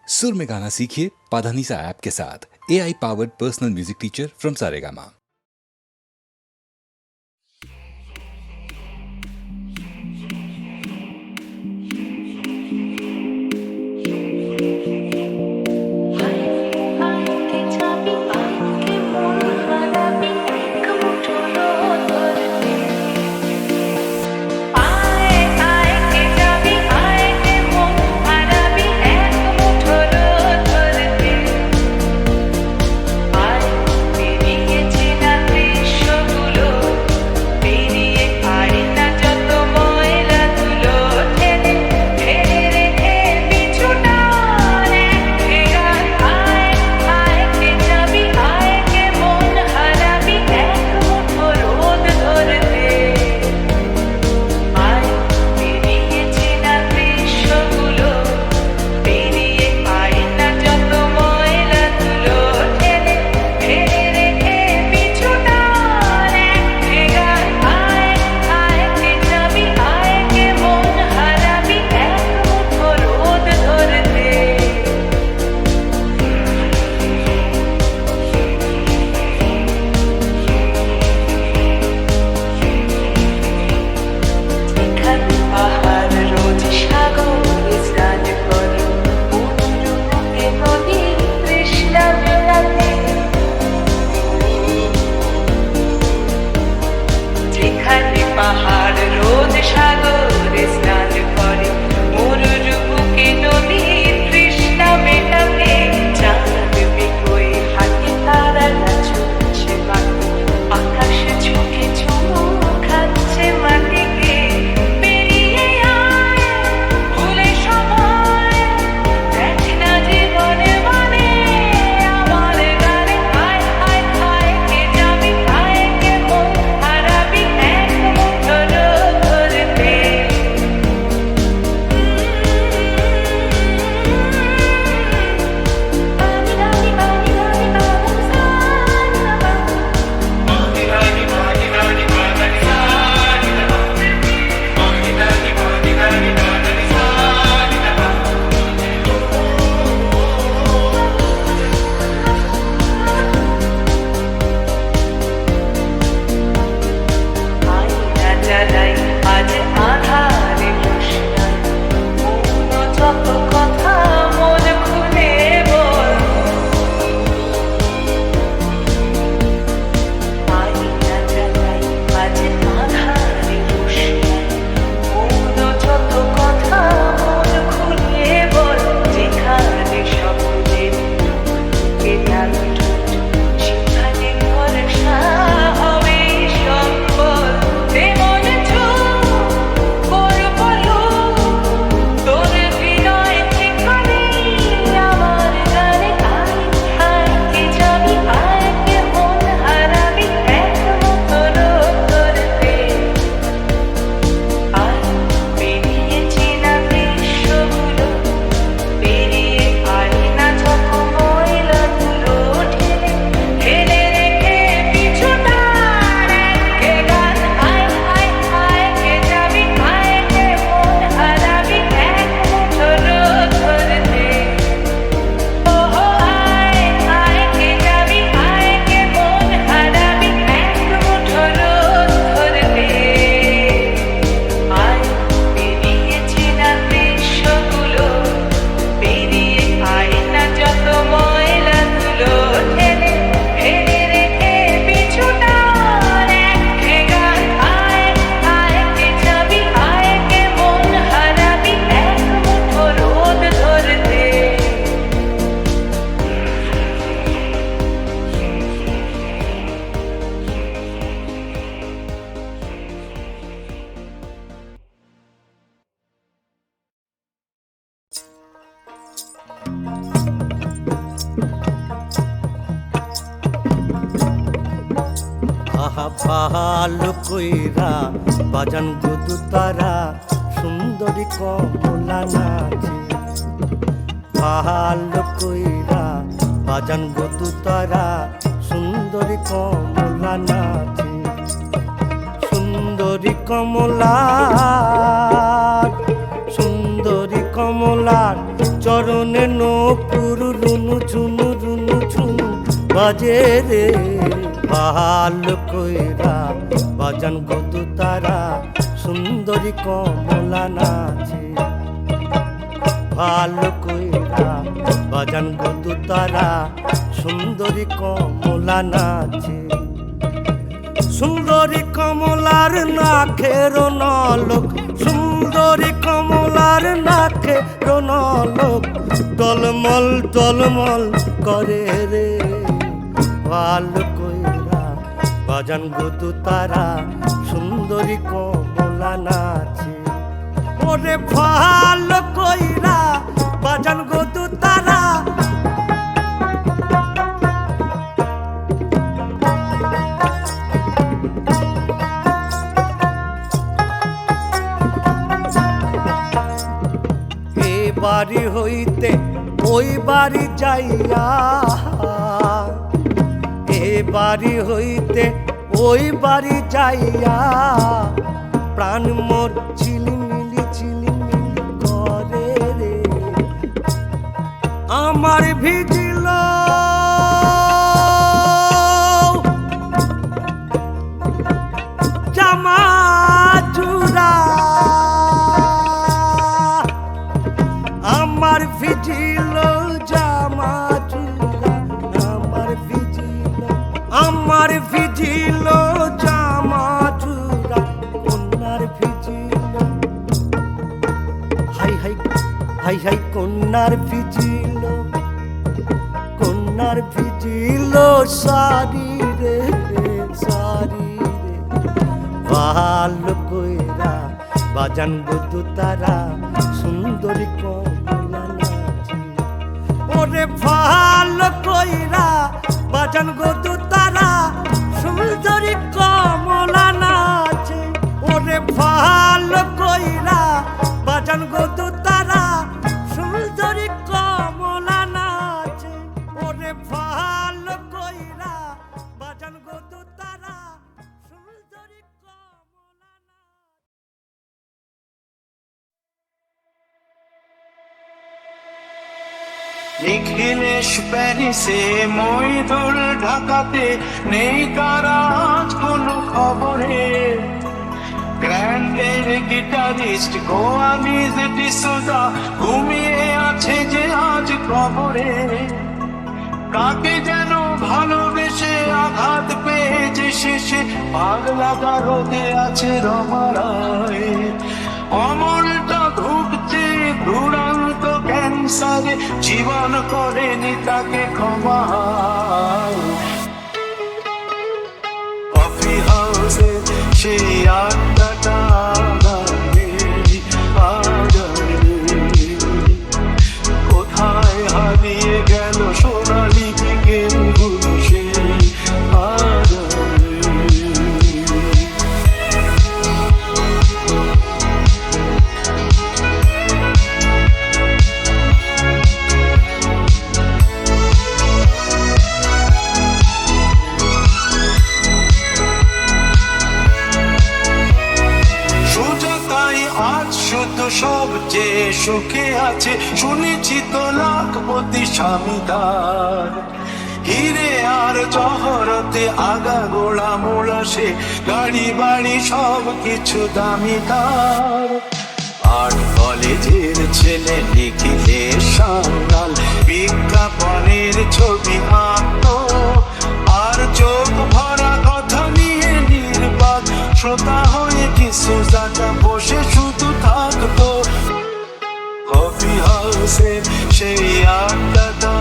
सुर में गाना सीखिए पाधानीसा ऐप के साथ। AI powered personal music teacher from Saregama. ভালো কইরা বাজান গুদু তারা সুন্দরী কমলা নাচে। ভালো কইরা বাজান গুদু তারা সুন্দরী কমলা নাচে। সুন্দরী কমলা সুন্দরী কমলার চরণে নপুর রুনু ঝুনু রুনু ঝুনু বাজে রে। ভালো কইরা বাজান গদু তারা সুন্দরী কমলা নাচে। ভালো কইরা বাজান গদু তারা সুন্দরী কমলা নাচে। সুন্দরী কমলার নাখের নলক, সুন্দরী কমলার নাখের নলক টলমল টলমল করে রে। ভালো কইরা বাজান গদু তারা সুন্দরী কমলা নাচে। ওরে ভালো কইরা বাজান গদু তারা বাড়ি হইতে ওই বাড়ি যাইয়া, এ বাড়ি হইতে ওই বাড়ি যাইয়া প্রাণ মোর ঝিলিমিলি ঝিলিমিলি করে রে। আমার ভিজিল জামা চূড়া, আমার ভিজিল জামা চূড়া, আমার ভিজিল, আমার ভিজিল জামা চূড়া কন্যার vigil. High high high high কন্যার ভিজিল, কন্যার ভিজিল সারি রে সারি রে। ভালো কইরা বাজান গদু তারা সুন্দরী কমলা নাচে। ওরে ভালো কইরা বাজান গদু তারা সুন্দরী কমলা নাচে। ওরে ভালো কইরা বাজান গদু তারা সুন্দরী কমলা নাচে। ওরে ভালো কইরা বাজান গদু তারা সুন্দরী কমলা নিখিলেশ প্যারিসে, মইদুল ঢাকাতে, নেই কারা আজ কোনো খবরে। গ্র্যান্ডের গিটারিস্ট গোয়ানিজ ডিসোজা ঘুমিয়ে আছে যে আজ কবরে। কাকে যেন ভালোবেসে আঘাত পেয়েছে শেষে পাগলা রোদে আছে রমারায়। অমলটা ভুগছে দুরন্ত ক্যান্সারে, জীবন করেনি তাকে ক্ষমা। কফি হাউসে সেই আড্ডাটা কোথায় হারিয়ে গেল সোনালি বিকেলগুলো সেই সবচেয়ে সুখে আছে শুনেছি তো লাখপতি স্বামীদার। হিরে আর জহরতে আগা গোড়া মোড়া সে গাড়ি বাড়ি সব কিছু দামিদার। আর্ট কলেজের ছেলে নিখিলেশ সান্যাল বিজ্ঞাপনের ছবি আঁকতো, আর চোখ ভরা কথা নিয়ে নির্বাক শ্রোতা হয়ে কিছু জায়গা বসে শুধু থাকতো। কফি হাউসে সেই আড্ডাটা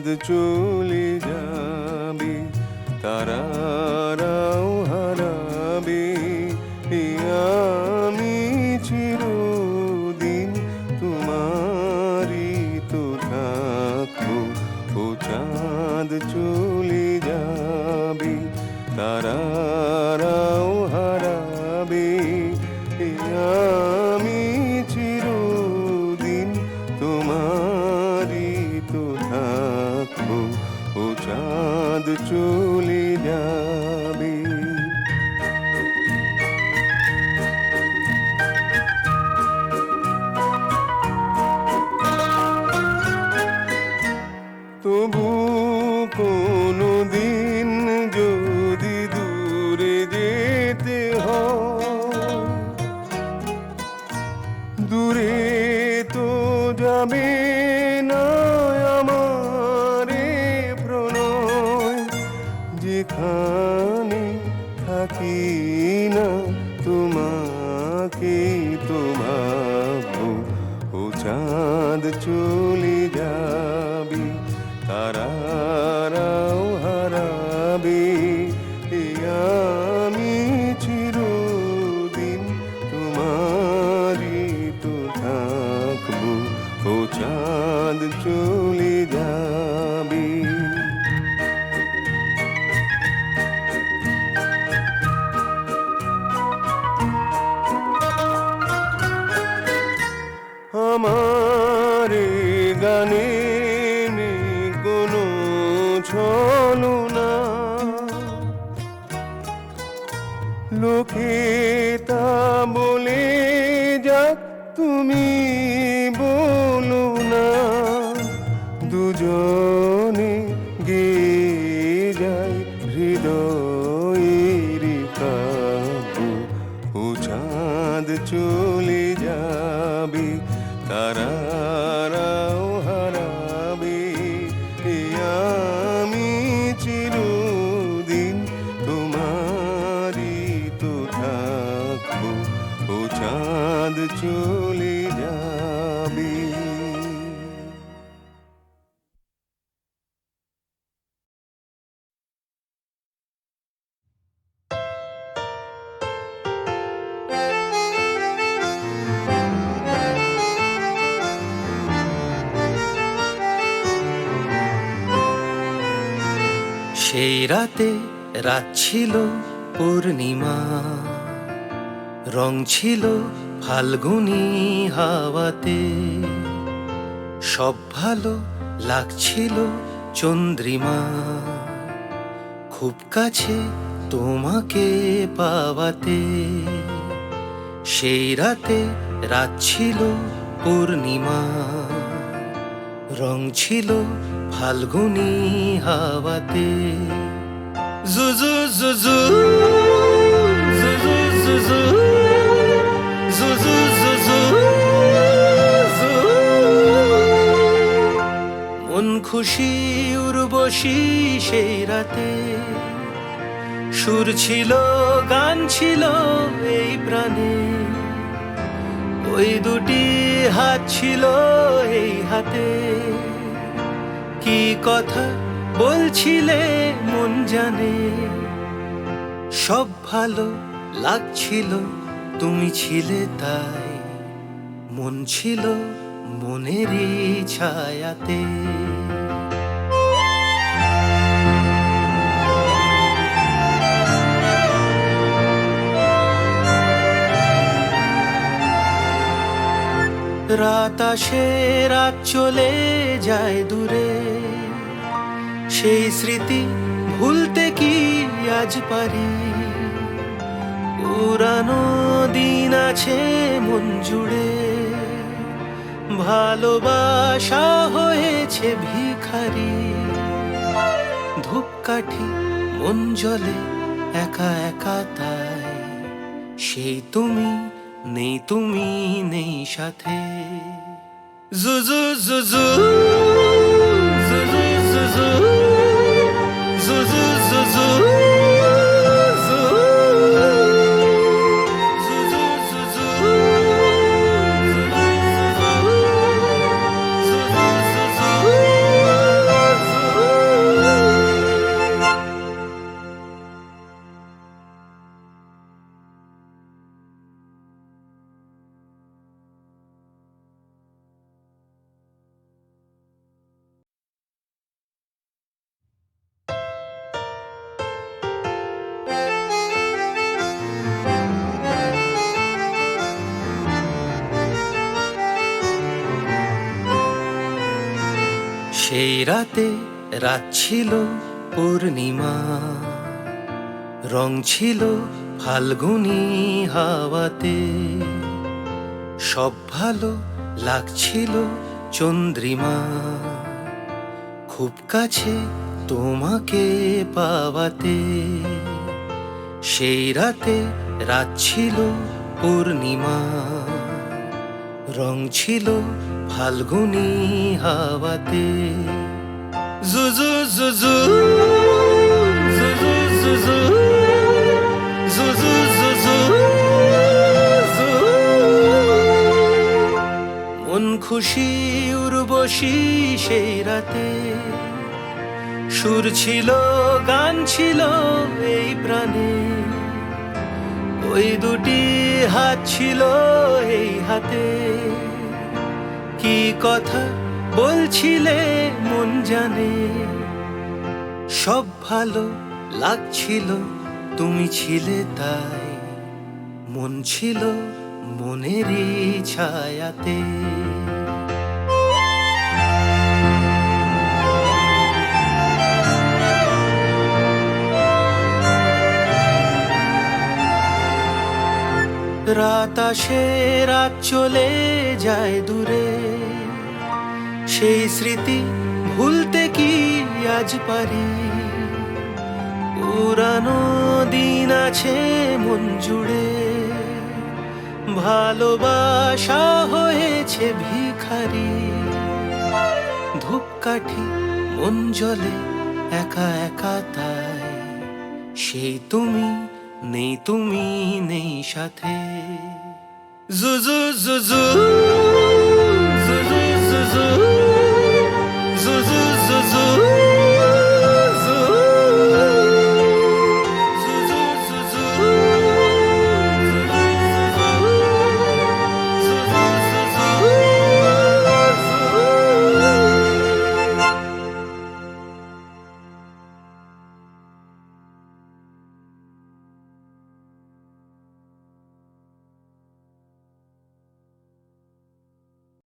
চাঁদ চলে যাবে, তারারাও হারাবে, আমি চিরদিন তোমারই তো থাকবো। ও চাঁদ চলে যাবে, তারারাও হারাবে, আমি চিরদিন তোমারই তো থাকবো। ও চাঁদ চলে যাবে। তবু কোনো দিন যদি দূরে যেতে হয়, দূরে তো যাবে না আমার এ প্রণয়। যেখানে থাকি না তোমাকে তো ভাবো। ও চাঁদ চলে যাবে, তারারাও হারাবে, আমি চিরদিন তোমারই তো থাকবো। ও চাঁদ চলে যাবে। আমার গানে নেই কোনো ছলনা, লোকে তা বলে যাক তুমি বলো না। দুজনে গেয়ে যায় হৃদয়ের কাব্য। ও চাঁদ চলে যাবে, তারারাও হারাবে, আমি চিরদিন তোমারই তো থাকবো। ও চাঁদ চলে যাবে। সেই রাতে রাত ছিল পূর্ণিমা, রং ছিল ফাল্গুনি হাওয়াতে, সব ভালো লাগছিল চন্দ্রিমা, খুব কাছে তোমাকে পাওয়াতে। সেই রাতে রাত ছিল পূর্ণিমা, রং ছিল ফাল্গুনি হাওয়াতে। জুজু জুজু জুজু জুজু জুজু জুজু জু। মন খুশি উর্বশী সেই রাতে, সুর ছিল গান ছিল এই প্রাণে, ওই দুটি হাত ছিল এই হাতে। কি কথা বলছিলে মন জানে, সব ভালো লাগছিল তুমি ছিলে তাই, মন ছিল মনেরই ছায়াতে। রাত আসে রাত চলে যায় দূরে, সেই স্মৃতি ভুলতে কি আজ পারি। পুরানো দিন আছে মন জুড়ে, ভালোবাসা হয়েছে ভিখারি। ধূপকাঠি মন জ্বলে একা একা তাই, সেই তুমি নেই, তুমি নেই সাথে। জুজু জুজু জুজু জুজু জুজু জুজু জু। জুজু জুজু জুজু জুজু জুজু জুজু জু। সেই রাতে রাত ছিল পূর্ণিমা, রং ছিল ফাল্গুনি হাওয়াতে, সব ভালো লাগছিল চন্দ্রিমা, খুব কাছে তোমাকে পাওয়াতে। সেই রাতে রাত ছিল পূর্ণিমা, রং ছিল ফাল্গুনি হাওয়াতে। জুজু জুজু জুজু জুজু জুজু জুজু জু। মন খুশি উর্বশী সেই রাতে, সুর ছিল গান ছিল এই প্রাণে, ওই দুটি হাত ছিল এই হাতে। কি কথা বলছিলে মন জানে, সব ভালো লাগছিল তুমি ছিলে তাই, মন ছিল মনেরই ছায়াতে। রাত আসে রাত চলে যায় দূরে, সেই স্মৃতি ভুলতে কি আজ পারি? পুরানো দিন আছে মন জুড়ে, ভালোবাসা হয়েছে ভিখারি। ধূপকাঠি মন জ্বলে একা একা তাই, সেই তুমি নেই, তুমি নেই সাথে। জুজু জুজু